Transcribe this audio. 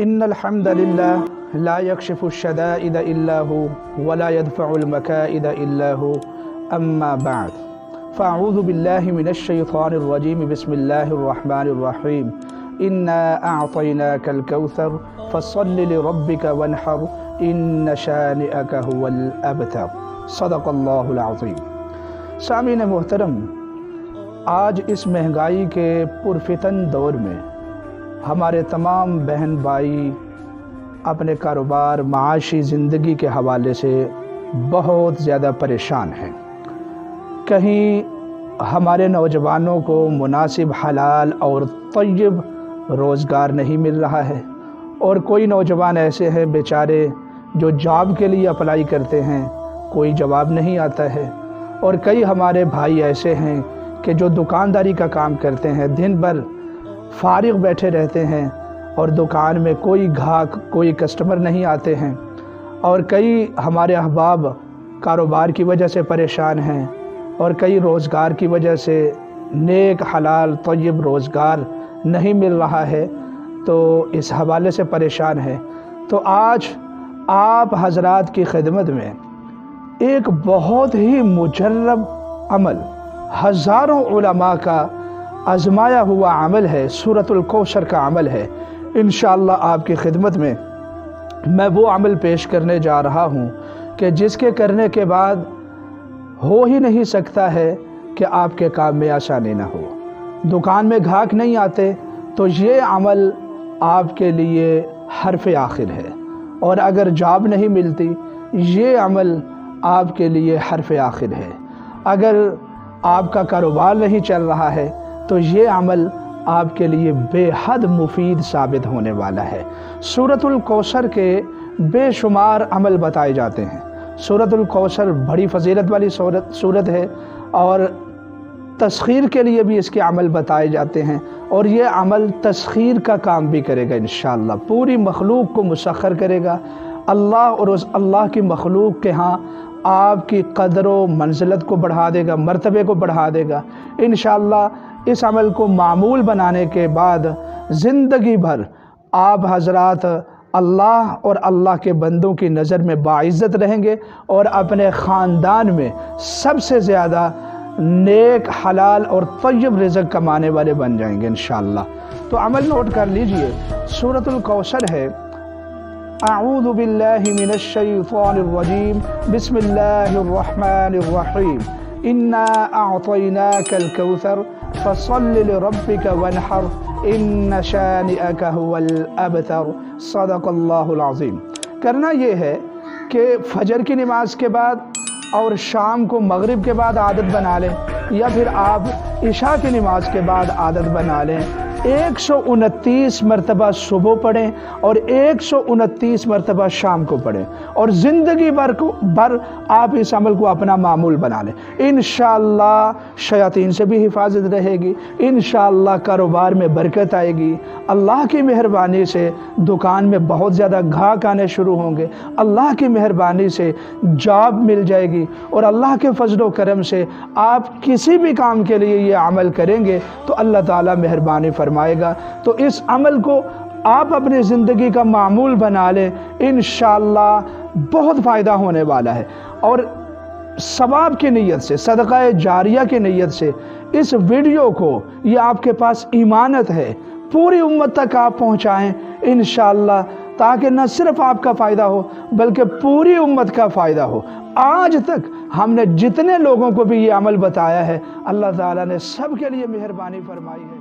ان الحمد لله لا يكشف الشدائد الا هو ولا يدفع المكائد الا هو اما بعد فاعوذ بالله من الشيطان الرجيم بسم الله الرحمن الرحيم انا اعطيناك الكوثر فصل لربك وانحر ان شانئك هو الابتر صدق اللہ العظیم۔ سامعین محترم، آج اس مہنگائی کے پرفتن دور میں ہمارے تمام بہن بھائی اپنے کاروبار معاشی زندگی کے حوالے سے بہت زیادہ پریشان ہیں۔ کہیں ہمارے نوجوانوں کو مناسب حلال اور طیب روزگار نہیں مل رہا ہے، اور کوئی نوجوان ایسے ہیں بیچارے جو جاب کے لیے اپلائی کرتے ہیں، کوئی جواب نہیں آتا ہے، اور کئی ہمارے بھائی ایسے ہیں کہ جو دکانداری کا کام کرتے ہیں، دن بھر فارغ بیٹھے رہتے ہیں اور دکان میں کوئی گاہک کوئی کسٹمر نہیں آتے ہیں، اور کئی ہمارے احباب کاروبار کی وجہ سے پریشان ہیں، اور کئی روزگار کی وجہ سے نیک حلال طیب روزگار نہیں مل رہا ہے، تو اس حوالے سے پریشان ہے۔ تو آج آپ حضرات کی خدمت میں ایک بہت ہی مجرب عمل، ہزاروں علماء کا آزمایا ہوا عمل ہے، سورۃ الکوثر کا عمل ہے۔ انشاءاللہ آپ کی خدمت میں میں وہ عمل پیش کرنے جا رہا ہوں کہ جس کے کرنے کے بعد ہو ہی نہیں سکتا ہے کہ آپ کے کام میں آسانی نہ ہو۔ دکان میں گاہک نہیں آتے تو یہ عمل آپ کے لیے حرف آخر ہے، اور اگر جاب نہیں ملتی یہ عمل آپ کے لیے حرف آخر ہے۔ اگر آپ کا کاروبار نہیں چل رہا ہے تو یہ عمل آپ کے لیے بے حد مفید ثابت ہونے والا ہے۔ سورۃ الکوثر کے بے شمار عمل بتائے جاتے ہیں۔ سورۃ الکوثر بڑی فضیلت والی سورت ہے، اور تسخیر کے لیے بھی اس کے عمل بتائے جاتے ہیں، اور یہ عمل تسخیر کا کام بھی کرے گا انشاءاللہ، پوری مخلوق کو مسخر کرے گا۔ اللہ اور اس اللہ کی مخلوق کے ہاں آپ کی قدر و منزلت کو بڑھا دے گا، مرتبے کو بڑھا دے گا انشاءاللہ۔ اس عمل کو معمول بنانے کے بعد زندگی بھر آپ حضرات اللہ اور اللہ کے بندوں کی نظر میں باعزت رہیں گے، اور اپنے خاندان میں سب سے زیادہ نیک حلال اور طیب رزق کمانے والے بن جائیں گے انشاءاللہ۔ تو عمل نوٹ کر لیجئے، سورۃ الکوثر ہے۔ اعوذ باللہ من الشیطان الرجیم بسم اللہ الرحمن الرحیم انا اعطیناک الکوثر فصل لربک وانحر ان شانئک هو الابتر صدق اللہ العظیم۔ کرنا یہ ہے کہ فجر کی نماز کے بعد اور شام کو مغرب کے بعد عادت بنا لیں، یا پھر آپ عشاء کی نماز کے بعد عادت بنا لیں، 129 مرتبہ صبح پڑھیں اور 129 مرتبہ شام کو پڑھیں، اور زندگی بھر آپ اس عمل کو اپنا معمول بنا لیں۔ انشاءاللہ شیاطین سے بھی حفاظت رہے گی، انشاءاللہ کاروبار میں برکت آئے گی، اللہ کی مہربانی سے دکان میں بہت زیادہ گاہک آنے شروع ہوں گے، اللہ کی مہربانی سے جاب مل جائے گی، اور اللہ کے فضل و کرم سے آپ کسی بھی کام کے لیے یہ عمل کریں گے تو اللہ تعالیٰ مہربانی فرمائے گا۔ تو اس عمل کو آپ اپنی زندگی کا معمول بنا لیں، انشاءاللہ بہت فائدہ ہونے والا ہے۔ اور ثواب کی نیت سے، صدقہ جاریہ کی نیت سے اس ویڈیو کو، یہ آپ کے پاس امانت ہے، پوری امت تک آپ پہنچائیں انشاءاللہ، تاکہ نہ صرف آپ کا فائدہ ہو بلکہ پوری امت کا فائدہ ہو۔ آج تک ہم نے جتنے لوگوں کو بھی یہ عمل بتایا ہے، اللہ تعالیٰ نے سب کے لیے مہربانی فرمائی ہے۔